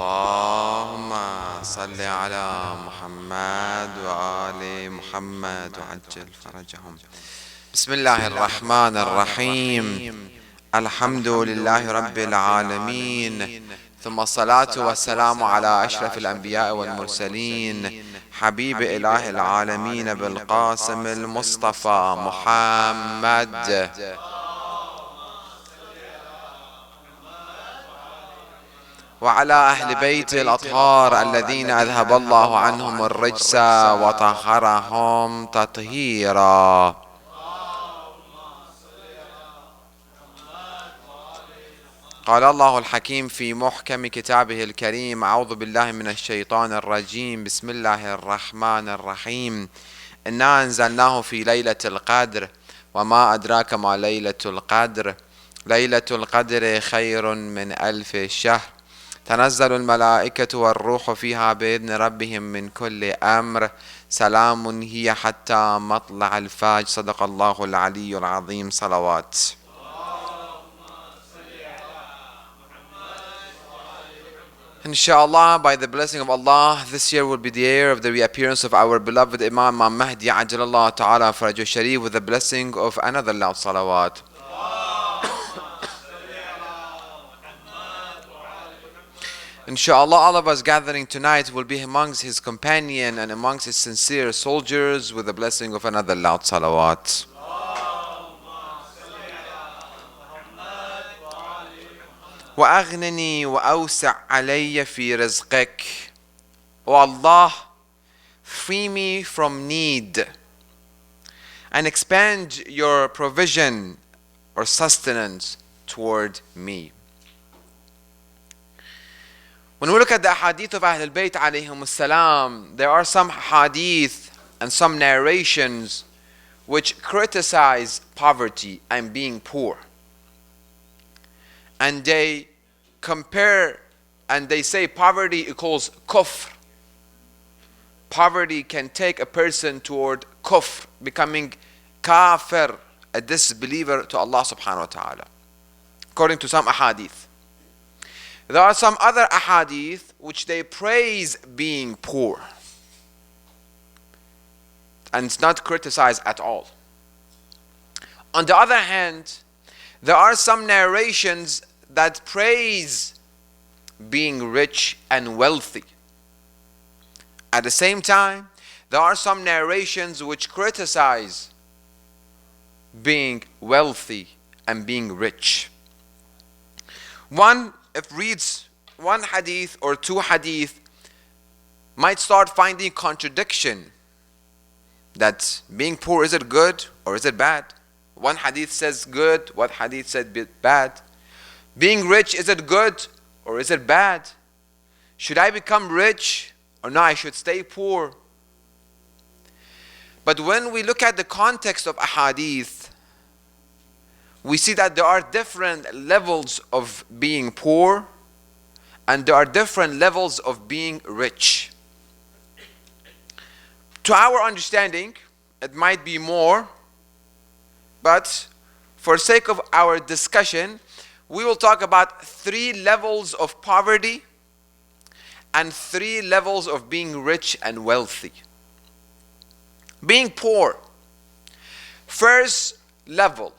اللهم صل على محمد وآل محمد وعجل فرجهم. بسم الله الرحمن الرحيم. الحمد لله رب العالمين، ثم الصلاة والسلام على أشرف الأنبياء والمرسلين، حبيب إله العالمين بالقاسم المصطفى محمد، وعلى أهل بيت الأطهار الذين أذهب الله عنهم الرجس وطهرهم تطهيرا. قال الله الحكيم في محكم كتابه الكريم: أعوذ بالله من الشيطان الرجيم، بسم الله الرحمن الرحيم. إنا أنزلناه في ليلة القدر وما أدراك ما ليلة القدر، ليلة القدر خير من 1000 شهر، تنزل الملائكة والروح فيها بإذن ربهم من كل أمر، سلام هي حتى مطلع الفجر. صدق الله العلي العظيم. صلوات. Inshallah, by the blessing of Allah, this year will be the year of the reappearance of our beloved Imam Mahdi Ajalallah Ta'ala Farajul Sharif, with the blessing of another loud salawat. Inshallah, all of us gathering tonight will be amongst his companion and amongst his sincere soldiers, with the blessing of another loud salawat. وأغنني وأوسع علي في رزقك. O Allah, free me from need and expand your provision or sustenance toward me. When we look at the hadith of Ahlul Bayt alayhim salam, there are some hadith and some narrations which criticize poverty and being poor. And they compare and they say poverty equals kufr. Poverty can take a person toward kufr, becoming kafir, a disbeliever to Allah subhanahu wa ta'ala, according to some ahadith. There are some other ahadith which they praise being poor, and it's not criticized at all. On the other hand, there are some narrations that praise being rich and wealthy. At the same time, there are some narrations which criticize being wealthy and being rich. One, if reads one hadith or two hadith, might start finding contradiction, that being poor, is it good or is it bad? One hadith says good, one hadith said bad. Being rich, is it good or is it bad? Should I become rich or no, I should stay poor? But when we look at the context of a hadith, we see that there are different levels of being poor and there are different levels of being rich. To our understanding, it might be more, but for sake of our discussion, we will talk about 3 levels of poverty and 3 levels of being rich and wealthy. Being poor. First level,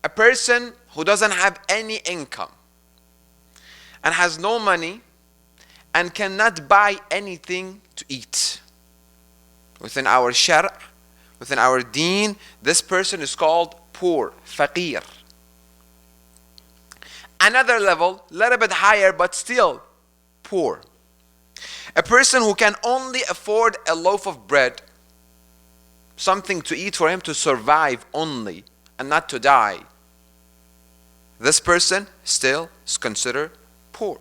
a person who doesn't have any income and has no money and cannot buy anything to eat. Within our shar', within our deen, this person is called poor, faqir. Another level, a little bit higher, but still poor. A person who can only afford a loaf of bread, something to eat for him to survive only and not to die. This person still is considered poor.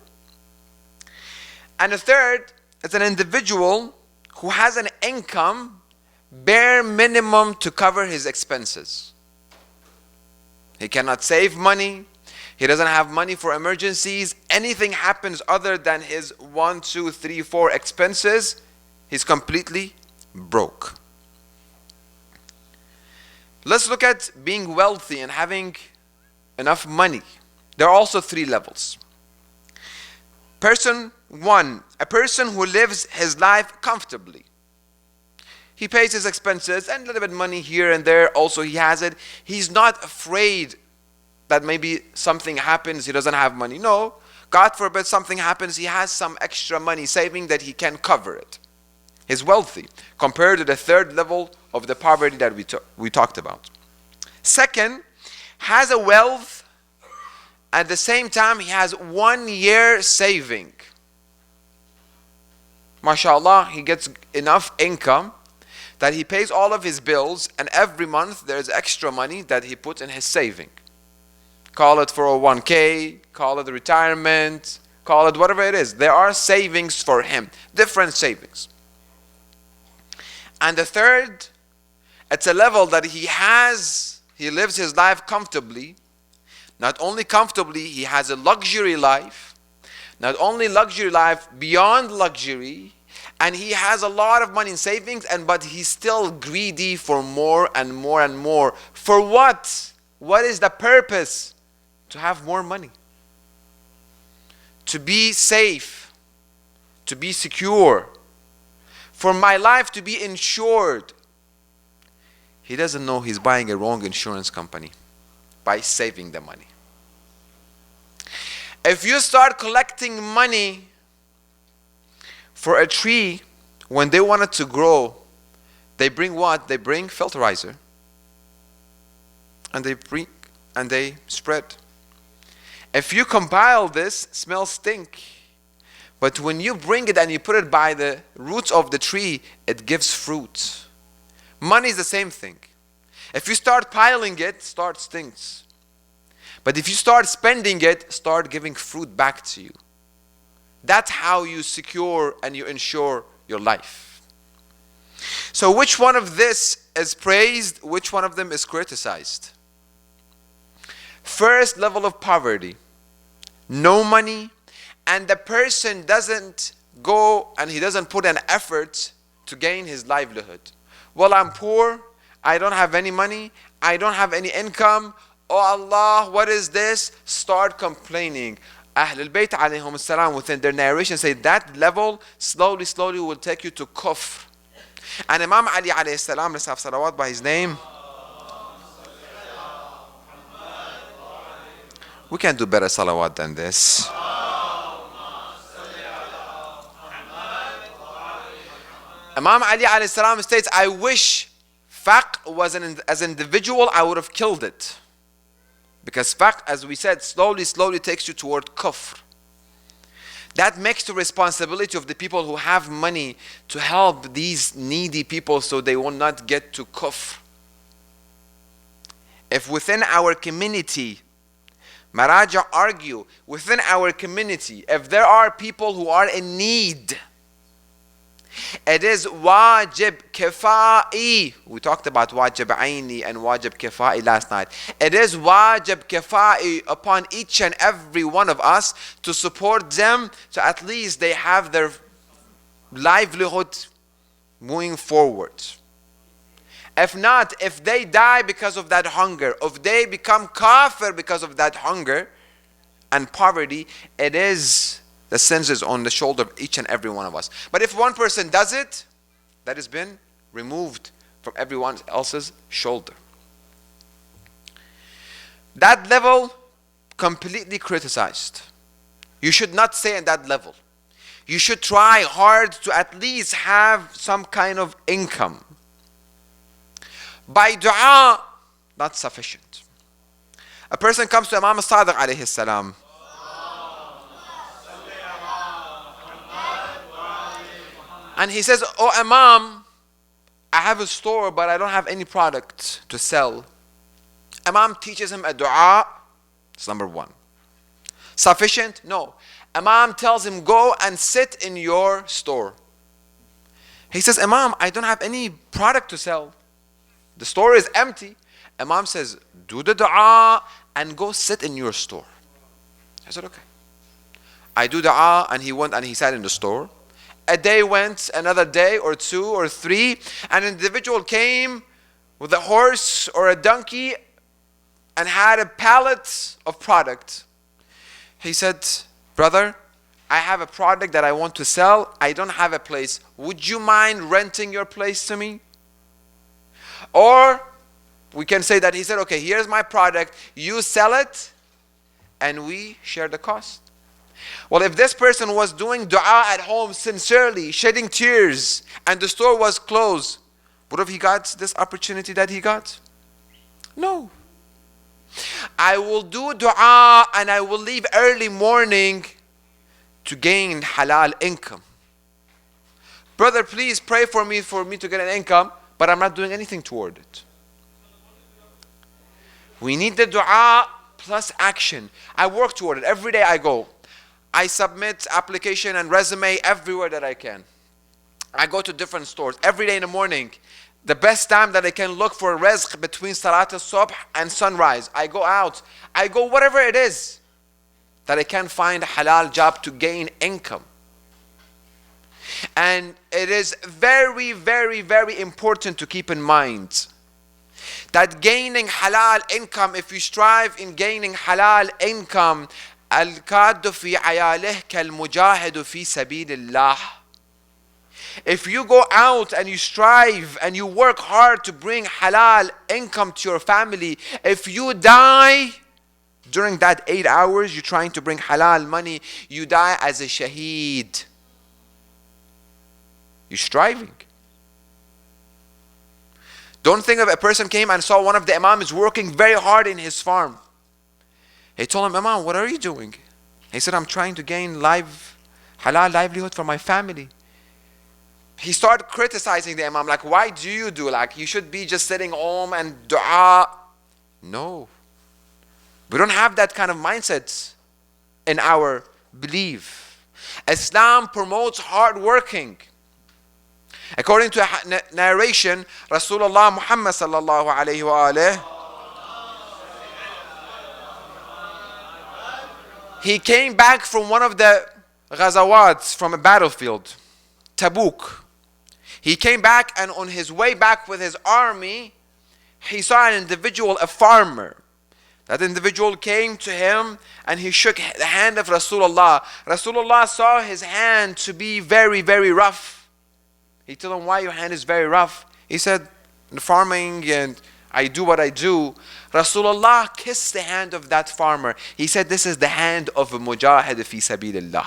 And the third is an individual who has an income bare minimum to cover his expenses. He cannot save money. He doesn't have money for emergencies. Anything happens other than his 1, 2, 3, 4 expenses, he's completely broke. Let's look at being wealthy and having enough money. There are also 3 levels. Person one, a person who lives his life comfortably. He pays his expenses and a little bit money here and there. Also, he has it. He's not afraid that maybe something happens, he doesn't have money. No, God forbid something happens, he has some extra money saving that he can cover it. He's wealthy compared to the third level of the poverty that we talked about. Second, has a wealth, at the same time he has 1 year saving. MashaAllah, he gets enough income that he pays all of his bills, and every month there's extra money that he puts in his saving. Call it 401k, call it retirement, call it whatever it is. There are savings for him, different savings. And the third, it's a level that he lives his life comfortably. Not only comfortably, he has a luxury life. Not only luxury life, beyond luxury. And he has a lot of money in savings, but he's still greedy for more and more and more. For what? What is the purpose? To have more money. To be safe. To be secure. For my life to be insured. He doesn't know he's buying a wrong insurance company by saving the money. If you start collecting money for a tree, when they want it to grow, they bring what? They bring fertilizer. And they spread. If you compile this, smells stink. But when you bring it and you put it by the roots of the tree, it gives fruit. Money is the same thing. If you start piling it, start stinks. But if you start spending it, start giving fruit back to you. That's how you secure and you ensure your life. So which one of this is praised? Which one of them is criticized? First level of poverty, no money, and the person doesn't go and he doesn't put an effort to gain his livelihood. Well, I'm poor, I don't have any money, I don't have any income. Oh Allah, what is this? Start complaining. Ahlul Bayt alayhum salam within their narration say that level slowly will take you to kufr. And Imam Ali alayhi salam, let's have salawat by his name. We can do better salawat than this. Imam Ali alayhi salam states, I wish faqr was as an individual, I would have killed it. Because faqr, as we said, slowly takes you toward kufr. That makes the responsibility of the people who have money to help these needy people so they will not get to kufr. If within our community, Maraja argue, within our community, if there are people who are in need, it is wajib kifai. We talked about wajib aini and wajib kifai last night. It is wajib kifai upon each and every one of us to support them, so at least they have their livelihood moving forward. If not, if they die because of that hunger, if they become kafir because of that hunger and poverty, it is the sins is on the shoulder of each and every one of us. But if one person does it, that has been removed from everyone else's shoulder. That level, completely criticized. You should not stay in that level. You should try hard to at least have some kind of income. By dua, not sufficient. A person comes to Imam Sadiq alayhi salam. And he says, oh Imam, I have a store but I don't have any product to sell. Imam teaches him a dua. It's number one. Sufficient? No. Imam tells him, go and sit in your store. He says, Imam, I don't have any product to sell. The store is empty. Imam says, do the dua and go sit in your store. I said, okay. I do dua, and he went and he sat in the store. A day went, another day or two or three, an individual came with a horse or a donkey and had a pallet of product. He said, brother, I have a product that I want to sell. I don't have a place. Would you mind renting your place to me? Or we can say that he said, okay, here's my product. You sell it and we share the cost. Well, if this person was doing dua at home sincerely, shedding tears, and the store was closed, would have he got this opportunity that he got? No. I will do dua and I will leave early morning to gain halal income. Brother, please pray for me to get an income, but I'm not doing anything toward it. We need the dua plus action. I work toward it. Every day I go. I submit application and resume everywhere that I can. I go to different stores every day in the morning. The best time that I can look for rizq between Salat al-Subh and sunrise. I go out. I go whatever it is that I can find a halal job to gain income. And it is very, very, very important to keep in mind that gaining halal income, if you strive in gaining halal income, الكاد في عياله كالمجاهد في سبيل الله. If you go out and you strive and you work hard to bring halal income to your family, if you die during that 8 hours you're trying to bring halal money, you die as a shaheed. You're striving. Don't think of a person came and saw one of the imams working very hard in his farm. He told him, Imam, what are you doing? He said, I'm trying to gain halal livelihood for my family. He started criticizing the imam, like, why do you do? Like, you should be just sitting home and dua. No. We don't have that kind of mindset in our belief. Islam promotes hard working. According to a narration, Rasulullah Muhammad sallallahu alayhi wa alayhi, he came back from one of the ghazawats, from a battlefield, Tabuk. He came back, and on his way back with his army, he saw an individual, a farmer. That individual came to him and he shook the hand of Rasulullah. Rasulullah saw his hand to be very, very rough. He told him, why your hand is very rough? He said, in farming and I do what I do. Rasulullah kissed the hand of that farmer. He said, this is the hand of a mujahid fi sabilillah.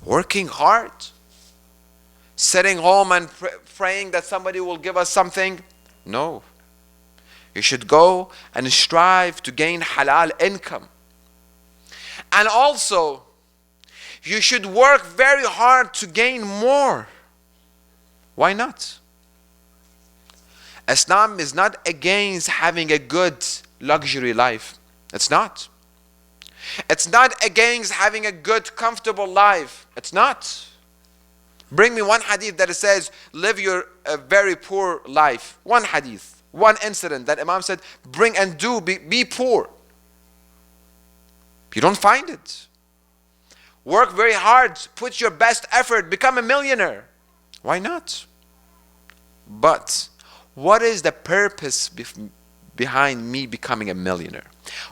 Working hard. Sitting home and praying that somebody will give us something. No. You should go and strive to gain halal income. And also, you should work very hard to gain more. Why not? Islam is not against having a good luxury life. It's not. It's not against having a good comfortable life. It's not. Bring me one hadith that says, live a very poor life. One hadith, one incident that Imam said, bring and be poor. You don't find it. Work very hard, put your best effort, become a millionaire. Why not? But what is the purpose behind me becoming a millionaire?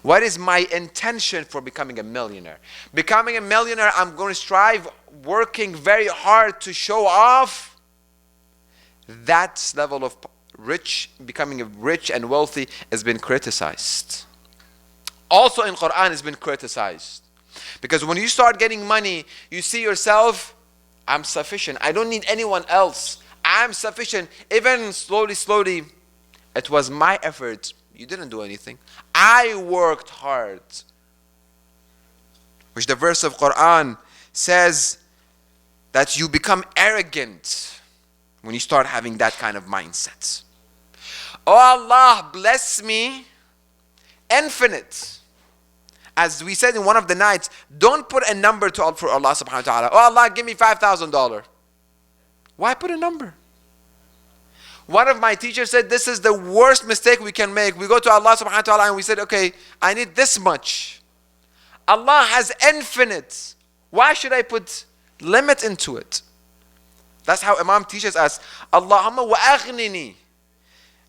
What is my intention for becoming a millionaire? Becoming a millionaire, I'm going to strive working very hard to show off. That level of becoming rich and wealthy has been criticized. Also in Quran has been criticized. Because when you start getting money, you see yourself, I'm sufficient. I don't need anyone else. I'm sufficient. Even slowly, it was my effort. You didn't do anything. I worked hard. Which the verse of Quran says that you become arrogant when you start having that kind of mindset. Oh Allah, bless me, infinite. As we said in one of the nights, don't put a number for Allah subhanahu wa ta'ala. Oh Allah, give me $5,000. Why put a number? One of my teachers said this is the worst mistake we can make. We go to Allah subhanahu wa ta'ala and we said, okay, I need this much. Allah has infinite. Why should I put limit into it? That's how Imam teaches us. Allahumma wa aghnini.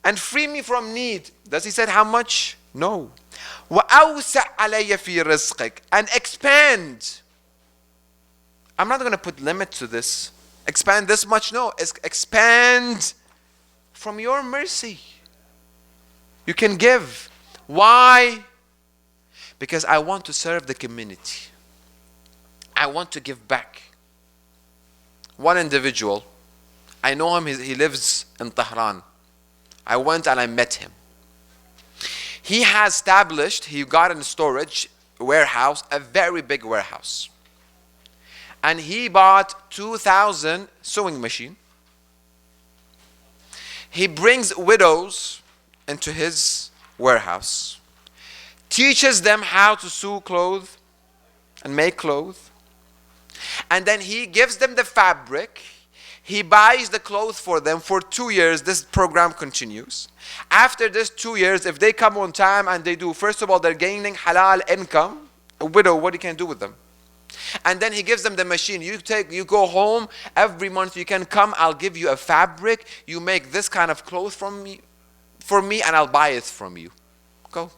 And free me from need. Does he say how much? No. وَأَوْسَعْ عَلَيَّ فِي رِزْقِكَ, and expand. I'm not going to put limit to this. Expand this much. No, expand from your mercy. You can give. Why? Because I want to serve the community. I want to give back. One individual, I know him, he lives in Tehran. I went and I met him. He has established, he got in storage warehouse, a very big warehouse. And he bought 2,000 sewing machine. He brings widows into his warehouse, teaches them how to sew clothes and make clothes. And then he gives them the fabric. He buys the clothes for them for 2 years. This program continues. After this 2 years, if they come on time and they do, first of all, they're gaining halal income. A widow, what you can do with them? And then he gives them the machine. You go home every month. You can come. I'll give you a fabric. You make this kind of clothes for me, and I'll buy it from you. Go.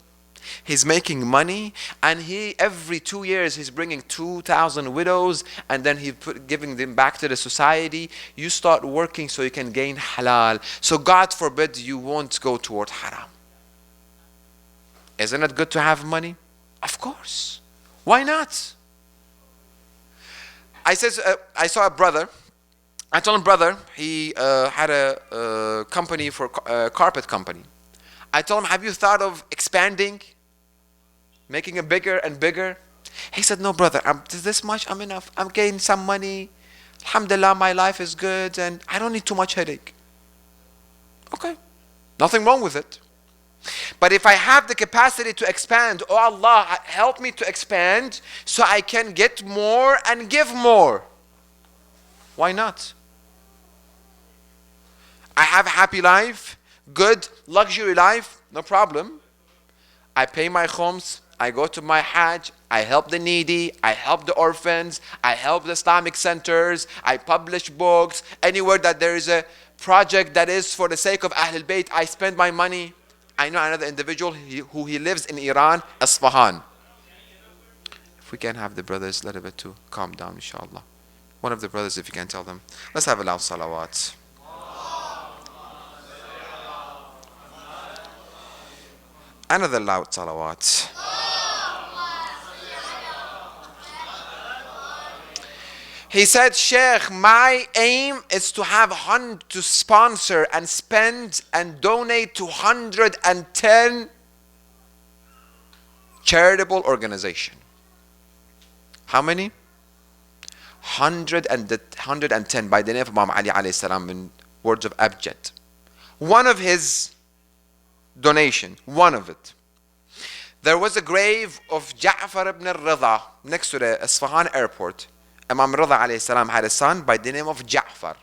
He's making money, and he every 2 years he's bringing 2,000 widows, and then giving them back to the society. You start working so you can gain halal. So God forbid you won't go toward haram. Isn't it good to have money? Of course. Why not? I saw a brother. I told him, brother, he had a company for a carpet company. I told him, have you thought of expanding? Making it bigger and bigger? He said, no, brother, this much, I'm enough. I'm getting some money. Alhamdulillah, my life is good and I don't need too much headache. Okay, nothing wrong with it. But if I have the capacity to expand, oh Allah, help me to expand so I can get more and give more. Why not? I have a happy life, good luxury life, no problem. I pay my khums, I go to my Hajj, I help the needy, I help the orphans, I help the Islamic centers, I publish books. Anywhere that there is a project that is for the sake of Ahlul Bayt, I spend my money. I know another individual who lives in Iran, Isfahan. If we can have the brothers a little bit to calm down, inshallah. One of the brothers, if you can tell them. Let's have a loud salawat. Another loud salawat. He said, Sheikh, my aim is to to sponsor and spend and donate to 110 charitable organizations. How many? 110 by the name of Imam Ali alayhi salam in words of abjad. One of his donation, one of it. There was a grave of Ja'far ibn al-Rida next to the Isfahan airport. Imam Rida alayhi salam had a son by the name of Ja'far.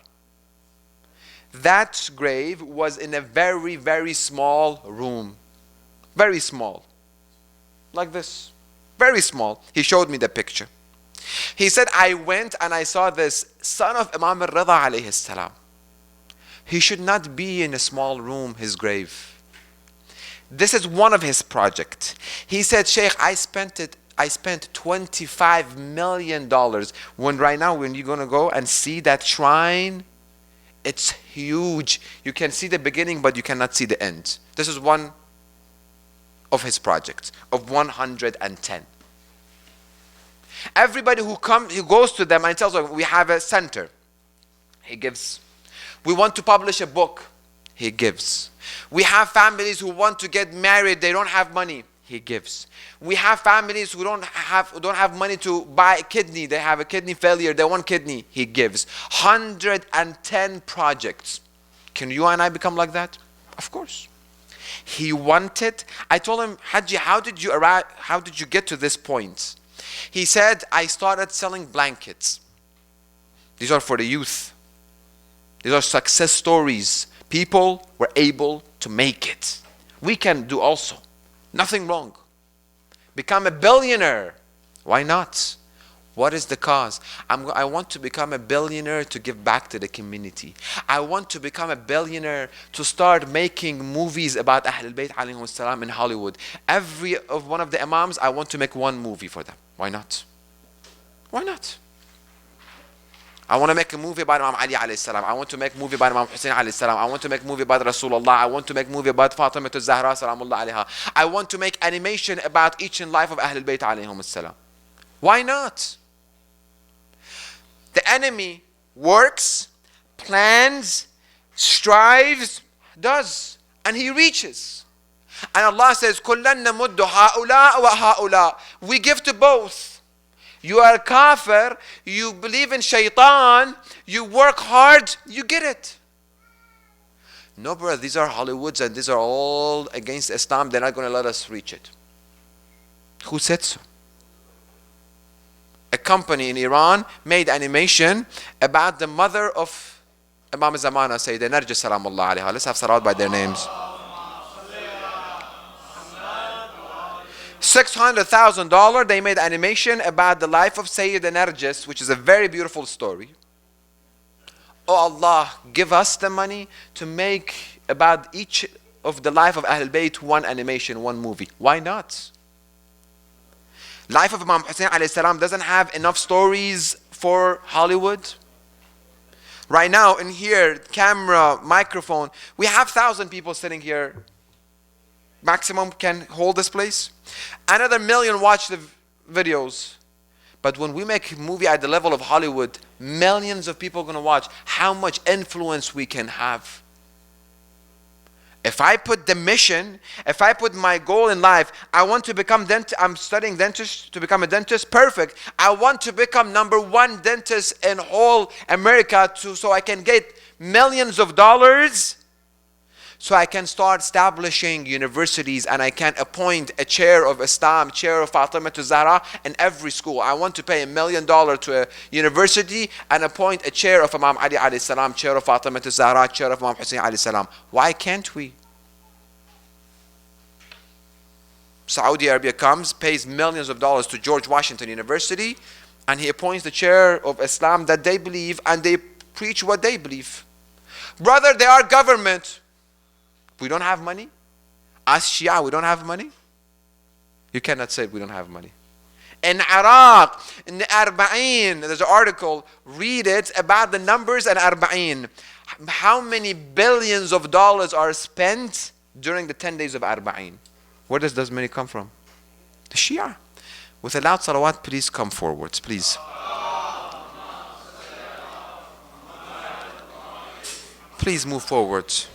That grave was in a very, very small room. Very small. Like this. Very small. He showed me the picture. He said, I went and I saw this son of Imam Rida alayhi salam. He should not be in a small room, his grave. This is one of his projects. He said, Sheikh, I spent $25 million. When right now, when you're going to go and see that shrine, it's huge. You can see the beginning, but you cannot see the end. This is one of his projects, of 110. Everybody who goes to them and tells them, we have a center. He gives. We want to publish a book. He gives. We have families who want to get married. They don't have money. He gives. We have families who don't have money to buy a kidney. They have a kidney failure. They want kidney. He gives. 110 projects. Can you and I become like that? Of course. He wanted. I told him, Haji, how did you arrive? How did you get to this point? He said, I started selling blankets. These are for the youth. These are success stories. People were able to make it. We can do also. Nothing wrong. Become a billionaire. Why not? What is the cause? I want to become a billionaire to give back to the community. I want to become a billionaire to start making movies about Ahlul Bayt alayhim salam in Hollywood. Every of one of the imams, I want to make one movie for them. Why not? Why not? I want to make a movie about Imam Ali alayhi salam. I want to make a movie about Imam Hussein alayhi salam. I want to make a movie about Rasulullah. I want to make a movie about Fatima Zahra salamullah alayha. I want to make animation about each and life of Ahlul Bayt alayhim salam. Why not? The enemy works, plans, strives, does, and he reaches. And Allah says, كُلًّا نَمُدُّ هَؤُلَاء وَهَؤُلَاء. We give to both. You are kafir, you believe in shaitan, you work hard, you get it. No, brother, these are Hollywoods and these are all against Islam. They're not going to let us reach it. Who said so? A company in Iran made animation about the mother of Imam Zamana, Sayyida Narjis salamullah alayha. Let's have salawat by their names. $600,000 they made animation about the life of Sayyida Narjis, which is a very beautiful story. Oh Allah, give us the money to make about each of the life of Ahlul Bayt one animation, one movie. Why not? Life of Imam Hussein alayhi salam doesn't have enough stories for Hollywood. Right now in here, camera, microphone, we have 1,000 people sitting here. Maximum can hold this place. Another million watch the videos. But when we make a movie at the level of Hollywood, millions of people are going to watch. How much influence we can have. If I put the mission, if I put my goal in life, I want to become I'm studying dentist to become a dentist, perfect. I want to become #1 dentist in whole America so I can get millions of dollars, so I can start establishing universities and I can appoint a chair of Islam, chair of Fatima Zahra in every school. I want to pay $1 million to a university and appoint a chair of Imam Ali alayhi salam, chair of Fatima Zahra, chair of Imam Hussein alayhi salam. Why can't we? Saudi Arabia comes, pays millions of dollars to George Washington University, and he appoints the chair of Islam that they believe, and they preach what they believe. Brother, they are government. We don't have money. As Shia, we don't have money. You cannot say we don't have money. In Iraq, in the Arba'in, there's an article, read it, about the numbers in Arba'in. How many billions of dollars are spent during the 10 days of Arba'in? Where does this money come from? The Shia. With a loud salawat, please come forwards, please. Please move forwards.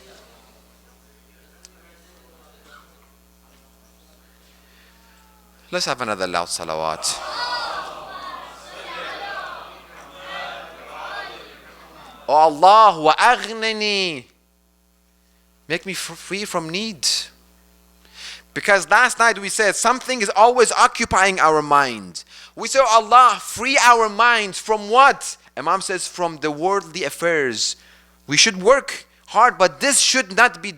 Let's have another loud salawat. Oh Allah, wa aghnini. Make me free from need. Because last night we said something is always occupying our mind. We say, oh Allah, free our minds from what? Imam says, from the worldly affairs. We should work hard, but this should not be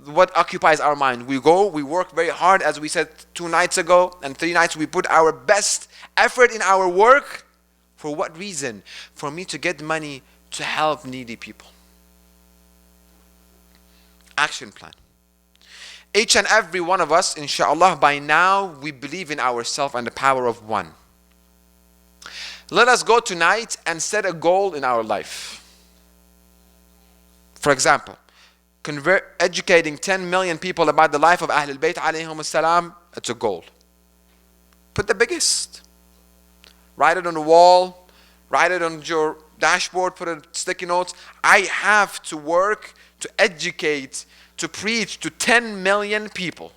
what occupies our mind. We work very hard, as we said 2 nights ago, and 3 nights we put our best effort in our work. For what reason? For me to get money to help needy people. Action plan. Each and every one of us, inshallah, by now we believe in ourselves and the power of one. Let us go tonight and set a goal in our life. For example, educating 10 million people about the life of Ahlul Bayt alayhim salam, it's a goal. Put the biggest. Write it on the wall, write it on your dashboard, put it sticky notes. I have to work to educate, to preach to 10 million people.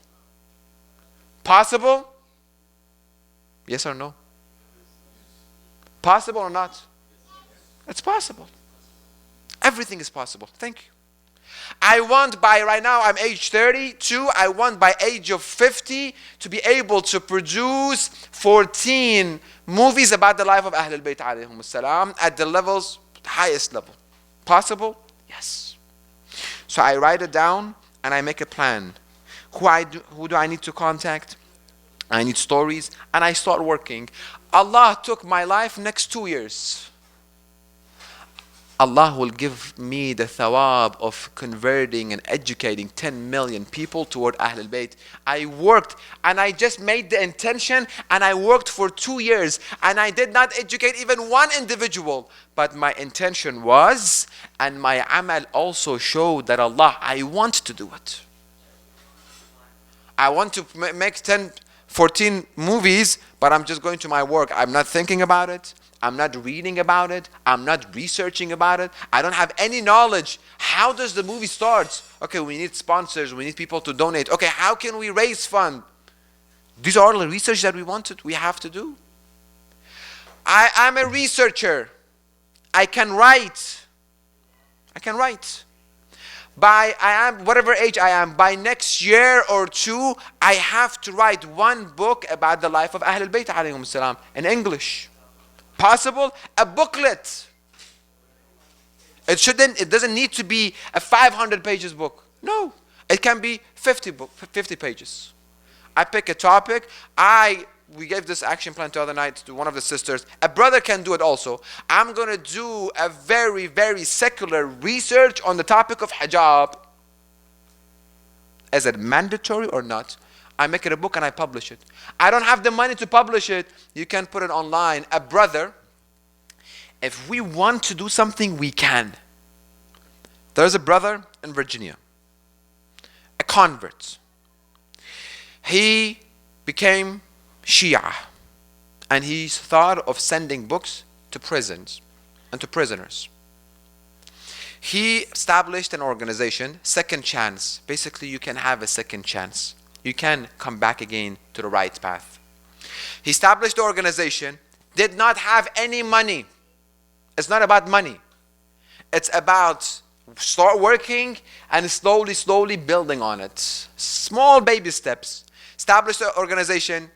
Possible? Yes or no? Possible or not? It's possible. Everything is possible. Thank you. I want by right now, I'm age 32, I want by age of 50 to be able to produce 14 movies about the life of Ahlul Bayt alayhim salam at the highest level. Possible? Yes. So I write it down and I make a plan. Who do I need to contact? I need stories, and I start working. Allah took my life next 2 years. Allah will give me the thawab of converting and educating 10 million people toward Ahlul Bayt. I worked and I just made the intention, and I worked for 2 years, and I did not educate even one individual. But my intention was, and my amal also showed that Allah, I want to do it. I want to make 10, 14 movies, but I'm just going to my work. I'm not thinking about it. I'm not reading about it. I'm not researching about it. I don't have any knowledge. How does the movie start? Okay, we need sponsors. We need people to donate. Okay, how can we raise funds? These are all the research that we have to do. I'm a researcher. I can write. I am whatever age I am, by next year or two, I have to write one book about the life of Ahlul Bayt alayhim salam in English. Possible? A booklet. It doesn't need to be a 500 pages book. No, it can be 50 pages. I pick a topic. We gave this action plan the other night to one of the sisters. A brother can do it also. I'm going to do a very, very secular research on the topic of hijab. Is it mandatory or not? I make it a book and I publish it. I don't have the money to publish it. You can put it online. A brother, if we want to do something, we can. There's a brother in Virginia, a convert. He became Shia, and he thought of sending books to prisons and to prisoners. He established an organization, Second Chance. Basically, you can have a second chance. You can come back again to the right path. He established the organization, did not have any money. It's not about money. It's about start working and slowly building on it. Small baby steps. Establish the organization.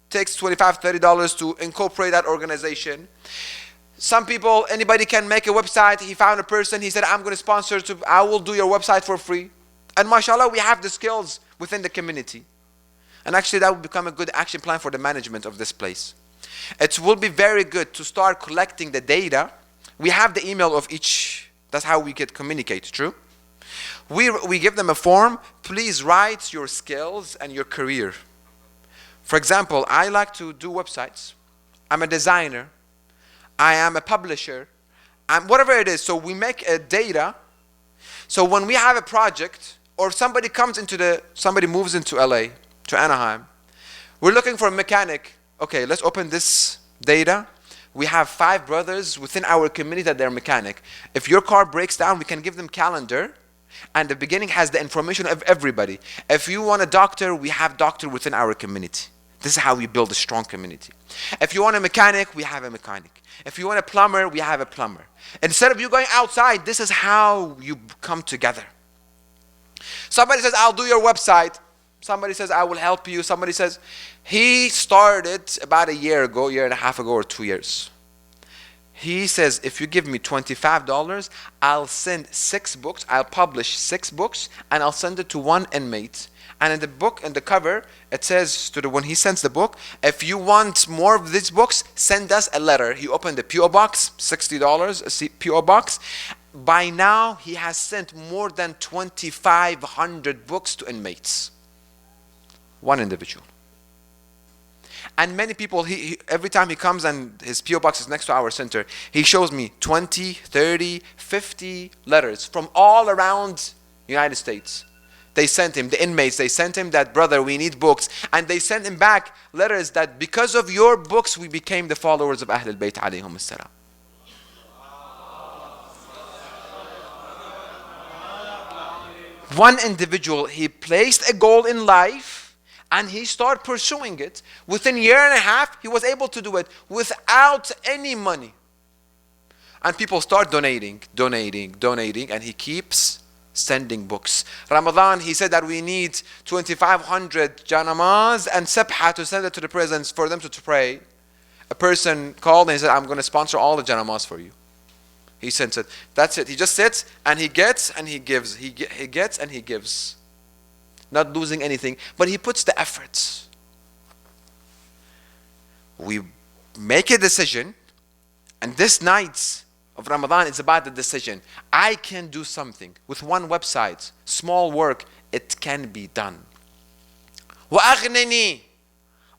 Takes $25, $30 to incorporate that organization. Some people, anybody can make a website. He found a person. He said, I'm going to sponsor. I will do your website for free. And mashallah, we have the skills within the community. And actually, that would become a good action plan for the management of this place. It will be very good to start collecting the data. We have the email of each. That's how we could communicate, true? We give them a form. Please write your skills and your career. For example, I like to do websites. I'm a designer. I am a publisher. Whatever it is. So we make a data. So when we have a project, or somebody moves into LA, to Anaheim, we're looking for a mechanic. Okay, let's open this data. We have 5 brothers within our community that they're mechanic. If your car breaks down, we can give them calendar, and the beginning has the information of everybody. If you want a doctor, we have doctor within our community. This is how we build a strong community. If you want a mechanic, we have a mechanic. If you want a plumber, we have a plumber. Instead of you going outside, this is how you come together. Somebody says, I'll do your website. Somebody says, I will help you. Somebody says, he started about a year and a half ago, or 2 years. He says, if you give me $25, I'll send 6 books. I'll publish 6 books, and I'll send it to one inmate. And in the book, in the cover, it says when he sends the book, if you want more of these books, send us a letter. He opened the PO box, $60 a PO box. By now, he has sent more than 2,500 books to inmates. One individual. And many people, every time he comes and his PO box is next to our center, he shows me 20, 30, 50 letters from all around the United States. They sent him, the inmates, they sent him that, brother, we need books. And they sent him back letters that because of your books, we became the followers of Ahlul Bayt alayhim as-salam. One individual, he placed a goal in life and he started pursuing it. Within a year and a half, he was able to do it without any money. And people start donating, and he keeps sending books. Ramadan, he said that we need 2,500 janamaz and sabha to send it to the prisons for them to pray. A person called and he said, I'm going to sponsor all the janamaz for you. He sends it. That's it. He just sits and he gets and he gives. He gets and he gives. Not losing anything. But he puts the efforts. We make a decision, and this night of Ramadan is about the decision. I can do something with one website, small work, it can be done. وَأَغْنِنِي,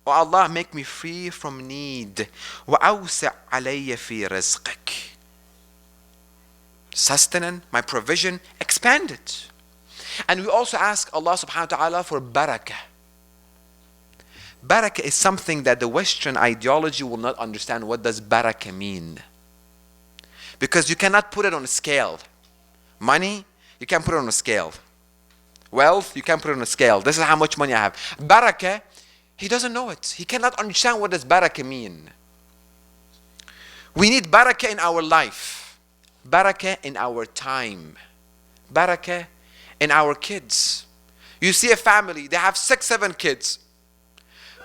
O Allah, make me free from need. وَأَوْسِعْ عَلَيَّ فِي رِزْقِكَ, sustenance, my provision, expand it. And we also ask Allah subhanahu wa ta'ala for barakah. Barakah is something that the Western ideology will not understand. What does barakah mean? Because you cannot put it on a scale. Money, you can't put it on a scale. Wealth, you can't put it on a scale. This is how much money I have. Barakah, he doesn't know it. He cannot understand what does barakah mean. We need barakah in our life. Barakah in our time. Barakah in our kids. You see a family, they have 6, 7 kids.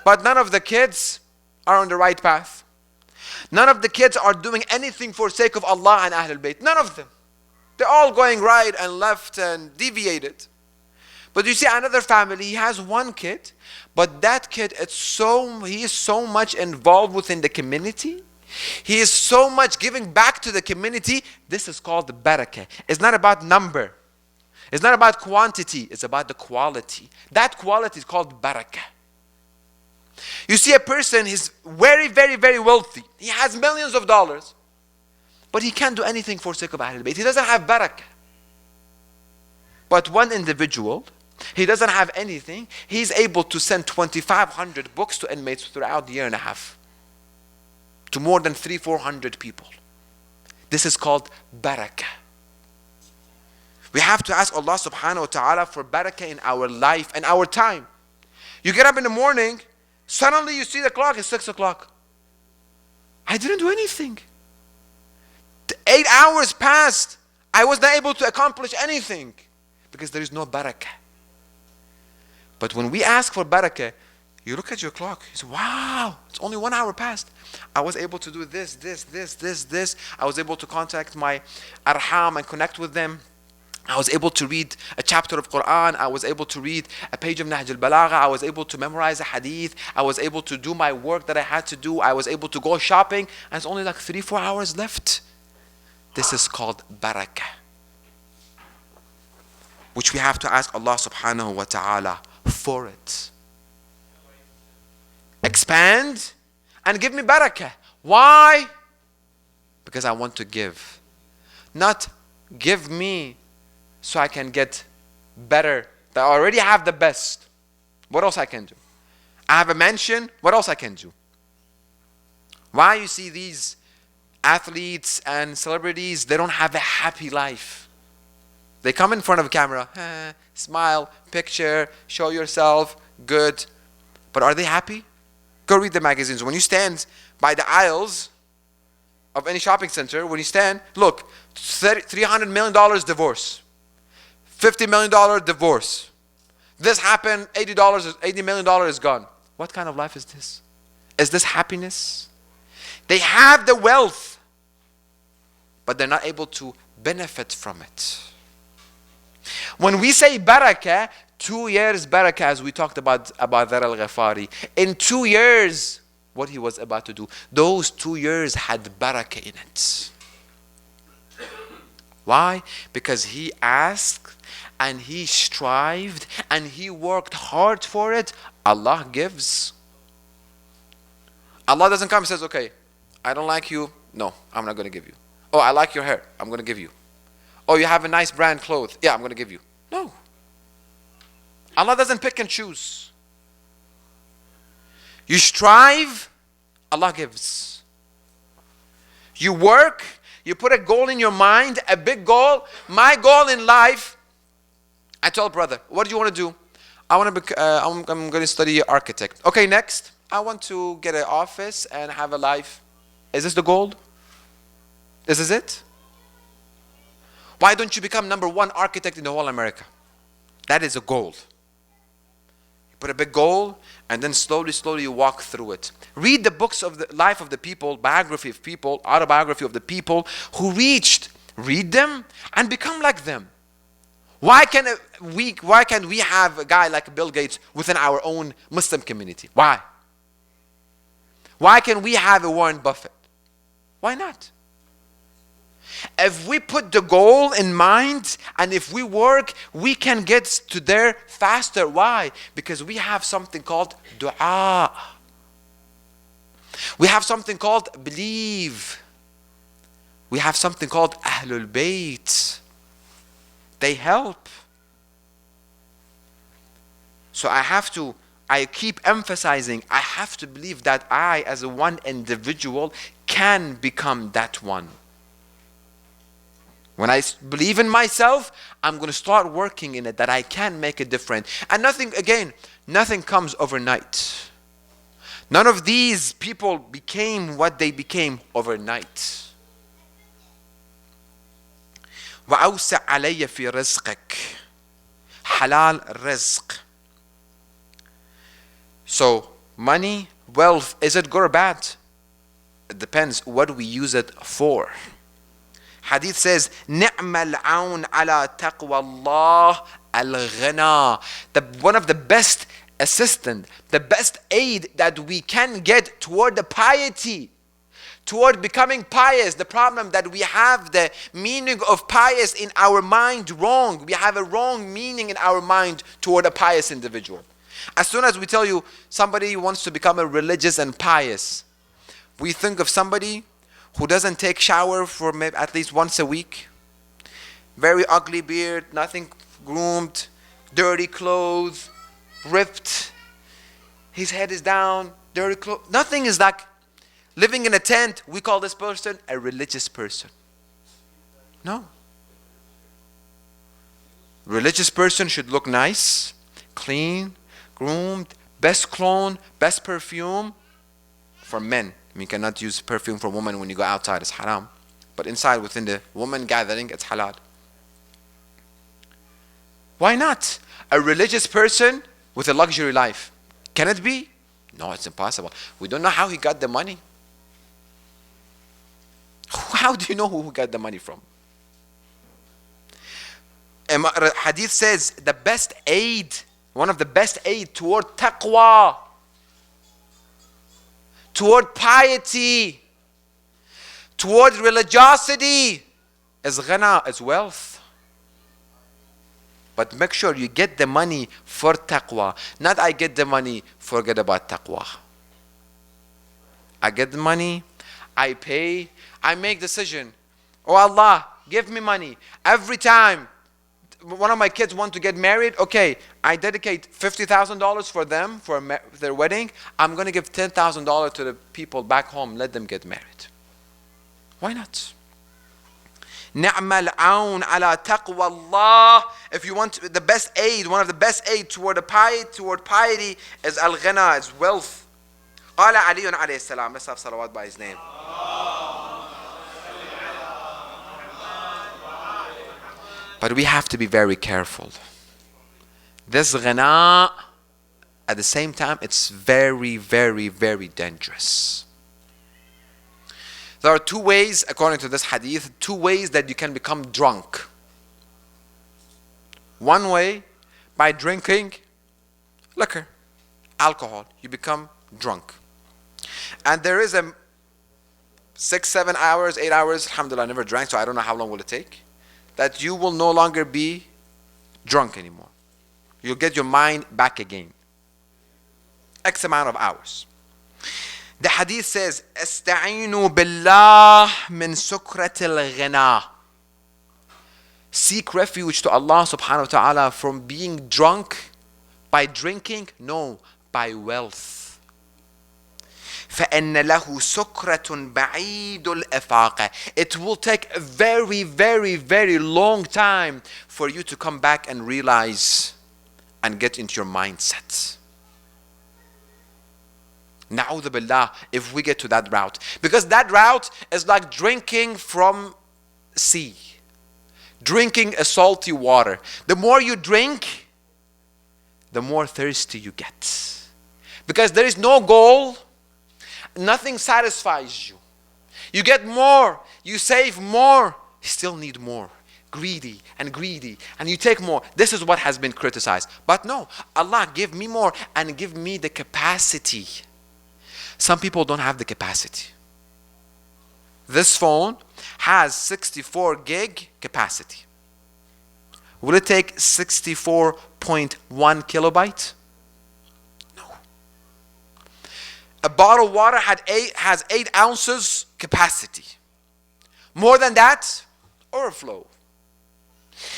But none of the kids are on the right path. None of the kids are doing anything for sake of Allah and Ahlul Bayt. None of them. They're all going right and left and deviated. But you see another family, he has 1 kid, but that kid, he is so much involved within the community. He is so much giving back to the community. This is called the barakah. It's not about number. It's not about quantity. It's about the quality. That quality is called barakah. You see a person, he's very, very, very wealthy. He has millions of dollars. But he can't do anything for sake of Ahlul Bayt. He doesn't have barakah. But one individual, he doesn't have anything. He's able to send 2,500 books to inmates throughout the year and a half. To more than 300-400 people. This is called barakah. We have to ask Allah subhanahu wa ta'ala for barakah in our life and our time. You get up in the morning, suddenly you see the clock, it's 6 o'clock. I didn't do anything. 8 hours passed. I was not able to accomplish anything because there is no barakah. But when we ask for barakah, you look at your clock, you say, wow, it's only 1 hour past. I was able to do this. I was able to contact my arham and connect with them. I was able to read a chapter of Quran. I was able to read a page of Nahj al-Balagha. I was able to memorize a hadith. I was able to do my work that I had to do. I was able to go shopping. And it's only like 3-4 hours left. This is called barakah, which we have to ask Allah subhanahu wa ta'ala for it. Expand and give me barakah. Why? Because I want to give. Not give me so I can get better. I already have the best. What else I can do? I have a mansion. What else I can do? Why you see these athletes and celebrities, they don't have a happy life. They come in front of a camera, smile, picture, show yourself, good. But are they happy? Go read the magazines. When you stand by the aisles of any shopping center, when you stand, look, $300 million divorce. $50 million divorce. This happened, $80 million is gone. What kind of life is this? Is this happiness? They have the wealth, but they're not able to benefit from it. When we say barakah, 2 years barakah, as we talked about Dhar al-Ghafari. In 2 years, what he was about to do, those 2 years had barakah in it. Why? Because he asked and he strived and he worked hard for it. Allah gives. Allah doesn't come and says, okay, I don't like you. No, I'm not going to give you. Oh, I like your hair. I'm going to give you. Oh, you have a nice brand clothes. Yeah, I'm going to give you. No. Allah doesn't pick and choose. You strive, Allah gives. You work, you put a goal in your mind, a big goal. My goal in life, I told brother, what do you want to do? I'm going to study architect. Okay, next. I want to get an office and have a life. Is this the goal? This is it? Why don't you become #1 architect in the whole America? That is a goal. You put a big goal and then slowly you walk through it. Read the books of the life of the people, biography of people, autobiography of the people who reached. Read them and become like them. Why can't we have a guy like Bill Gates within our own Muslim community? Why? Why can we have a Warren Buffett? Why not? If we put the goal in mind and if we work, we can get to there faster. Why? Because we have something called dua. We have something called believe. We have something called Ahlul Bayt. They help. So I keep emphasizing, I have to believe that I, as a one individual, can become that one. When I believe in myself, I'm going to start working in it, that I can make a difference. And nothing comes overnight. None of these people became what they became overnight. وَأَوْسَعْ عَلَيَّ فِي رِزْقِكَ. Halal rizq. So, money, wealth, is it good or bad? It depends what we use it for. Hadith says, نِعْمَ الْعَوْنَ عَلَى تَقْوَى اللَّهِ الْغِنَى. One of the best assistant, the best aid that we can get toward the piety, toward becoming pious. The problem that we have the meaning of pious in our mind wrong. We have a wrong meaning in our mind toward a pious individual. As soon as we tell you somebody wants to become a religious and pious, we think of somebody who doesn't take shower for maybe at least once a week, very ugly beard, nothing groomed, dirty clothes, ripped, his head is down, dirty clothes, nothing is like living in a tent. We call this person a religious person. No. Religious person should look nice, clean, groomed, best cologne, best perfume for men. You cannot use perfume for women when you go outside, it's haram. But inside, within the woman gathering, it's halal. Why not? A religious person with a luxury life. Can it be? No, it's impossible. We don't know how he got the money. How do you know who got the money from? Hadith says the best aid, one of the best aid toward taqwa, toward piety, toward religiosity is ghana, is wealth. But make sure you get the money for taqwa. Not I get the money, forget about taqwa. I get the money, I pay, I make decision. Oh Allah, give me money. Every time one of my kids want to get married, okay, I dedicate $50,000 for them, for their wedding. I'm going to give $10,000 to the people back home. Let them get married. Why not? نِعْمَ الْعَوْنَ عَلَى تَقْوَى اللَّهِ. If you want the best aid, one of the best aid toward piety is al-ghina, is wealth. قال علي عليه السلام. Let's have salawat by his name. But we have to be very careful. This ghina, at the same time, it's very, very, very dangerous. There are two ways, according to this hadith, two ways that you can become drunk. One way, by drinking liquor, alcohol, you become drunk. And there is a 6, 7 hours, 8 hours, alhamdulillah, I never drank, so I don't know how long will it take, that you will no longer be drunk anymore. You'll get your mind back again. X amount of hours. The hadith says, "Esta'inu billah min sukratil ghina." Seek refuge to Allah subhanahu wa ta'ala from being drunk by drinking? No, by wealth. فَإِنَّ لَهُ سُكْرَةٌ بَعِيدُ الْإِفَاقَةِ. It will take a very, very, very long time for you to come back and realize and get into your mindset. Na'udhu billah, if we get to that route. Because that route is like drinking from sea. Drinking a salty water. The more you drink, the more thirsty you get. Because there is no goal. Nothing satisfies you. You get more. You save more. You still need more. Greedy and greedy. And you take more. This is what has been criticized. But no, Allah give me more and give me the capacity Some people don't have the capacity. This phone has 64 gig capacity. Will it take 64.1 kilobytes? No. A bottle of water has 8 ounces capacity. More than that, overflow.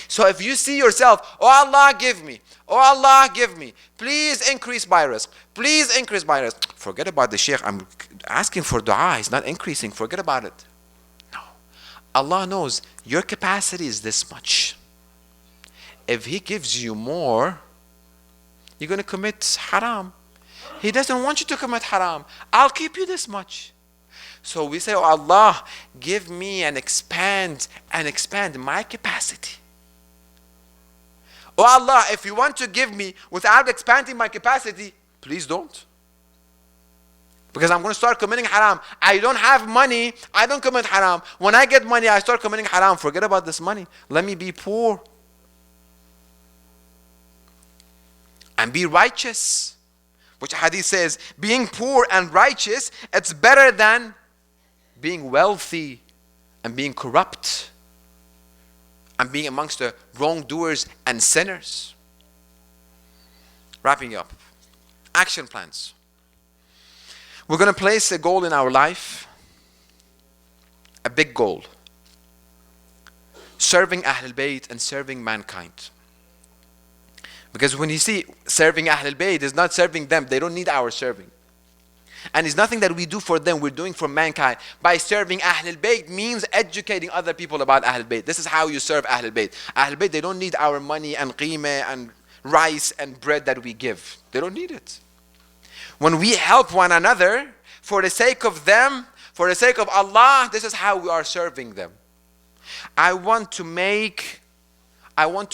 So if you see yourself, oh Allah, give me. Oh Allah, give me. Please increase my risk. Please increase my risk. Forget about the Sheikh. I'm asking for dua. He's not increasing. Forget about it. No. Allah knows your capacity is this much. If He gives you more, you're going to commit haram. He doesn't want you to commit haram. I'll keep you this much. So we say, oh Allah, give me and expand my capacity. Oh Allah, if you want to give me without expanding my capacity, please don't. Because I'm going to start committing haram. I don't have money, I don't commit haram. When I get money, I start committing haram. Forget about this money. Let me be poor. And be righteous. Which hadith says, being poor and righteous, it's better than being wealthy and being corrupt and being amongst the wrongdoers and sinners. Wrapping up. Action plans. We're going to place a goal in our life. A big goal. Serving Ahlul Bayt and serving mankind. Because when you see serving Ahlul Bayt, is not serving them. They don't need our serving. And it's nothing that we do for them, we're doing for mankind. By serving Ahlul Bayt means educating other people about Ahlul Bayt. This is how you serve Ahlul Bayt. Ahlul Bayt, they don't need our money and qimah and rice and bread that we give. They don't need it. When we help one another, for the sake of them, for the sake of Allah, this is how we are serving them. I want to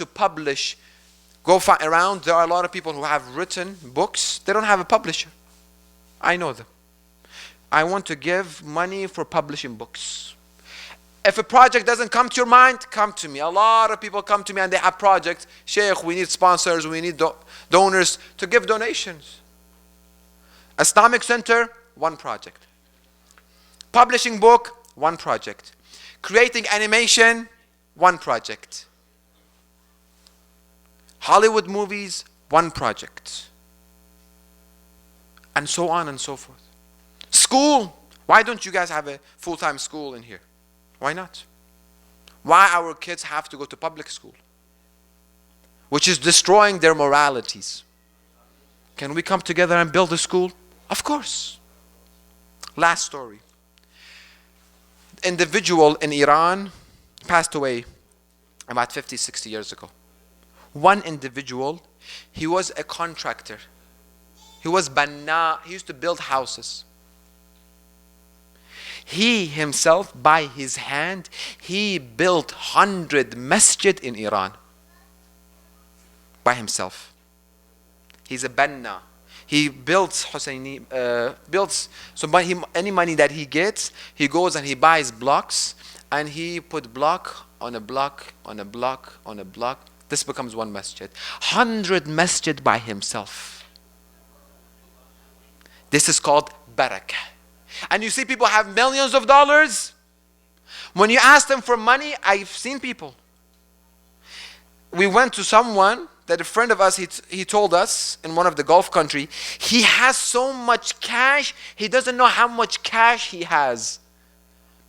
publish, go around, there are a lot of people who have written books, they don't have a publisher. I know them. I want to give money for publishing books. If a project doesn't come to your mind, come to me. A lot of people come to me and they have projects. Sheikh, we need sponsors, we need donors to give donations. Islamic Center, one project. Publishing book, one project. Creating animation, one project. Hollywood movies, one project. And so on and so forth. School. Why don't you guys have a full-time school in here? Why not? Why our kids have to go to public school? Which is destroying their moralities. Can we come together and build a school? Of course. Last story. Individual in Iran passed away about 50, 60 years ago. One individual, he was a contractor. He was banna. He used to build houses. He himself, by his hand, he built 100 masjid in Iran. By himself. He's a banna. He builds Husseini, so by him, any money that he gets, he goes and he buys blocks, and he put block on a block, on a block, on a block. This becomes one masjid. 100 masjid by himself. This is called barakah. And you see people have millions of dollars. When you ask them for money, I've seen people. We went to someone that a friend of us, he told us in one of the Gulf country, he has so much cash, he doesn't know how much cash he has.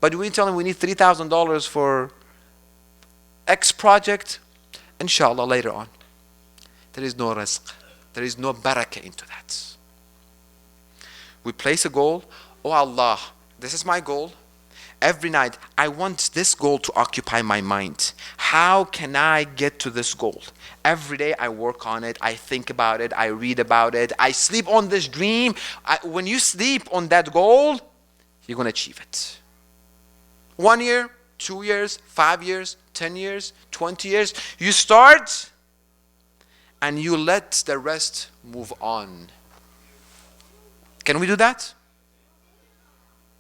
But we tell him we need $3,000 for X project, inshallah later on. There is no rizq. There is no barakah into that. We place a goal. Oh Allah, this is my goal. Every night, I want this goal to occupy my mind. How can I get to this goal? Every day I work on it, I think about it, I read about it, I sleep on this dream. When you sleep on that goal, you're going to achieve it. 1 year, 2 years, 5 years, 10 years, 20 years. You start and you let the rest move on. Can we do that?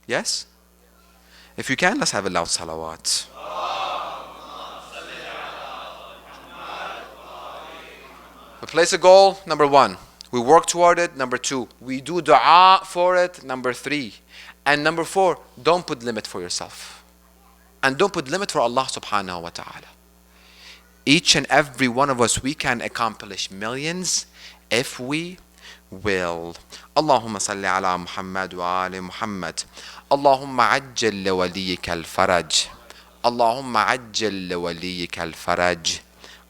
Yes? If you can, let's have a loud salawat. We place a goal, number 1. we work toward it. Number 2, we do dua for it. Number 3, and number 4, don't put limit for yourself, and don't put limit for Allah subhanahu wa ta'ala. Each and every one of us, we can accomplish millions if we will. Allahumma salli ala Muhammad wa ali Muhammad. Allahumma ajjal li waliyika al-faraj. Allahumma ajjal li waliyika al-faraj.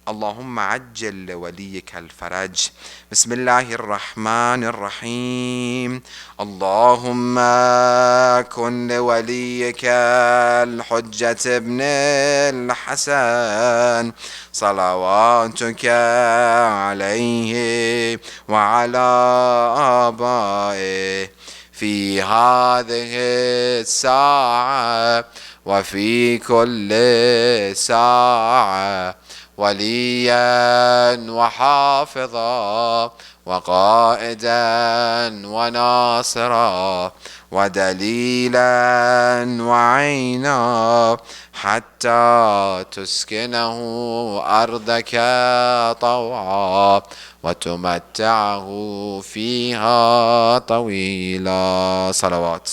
اللهم عجل لوليك الفرج. بسم الله الرحمن الرحيم. اللهم كن لوليك الحجة ابن الحسن صلواتك عليه وعلى آبائه في هذه الساعة وفي كل ساعة وليا وحافظا وقائدا وناصرا ودليلا وعينا حتى تسكنه أرضك طوعا وتمتعه فيها طويلا. صلوات.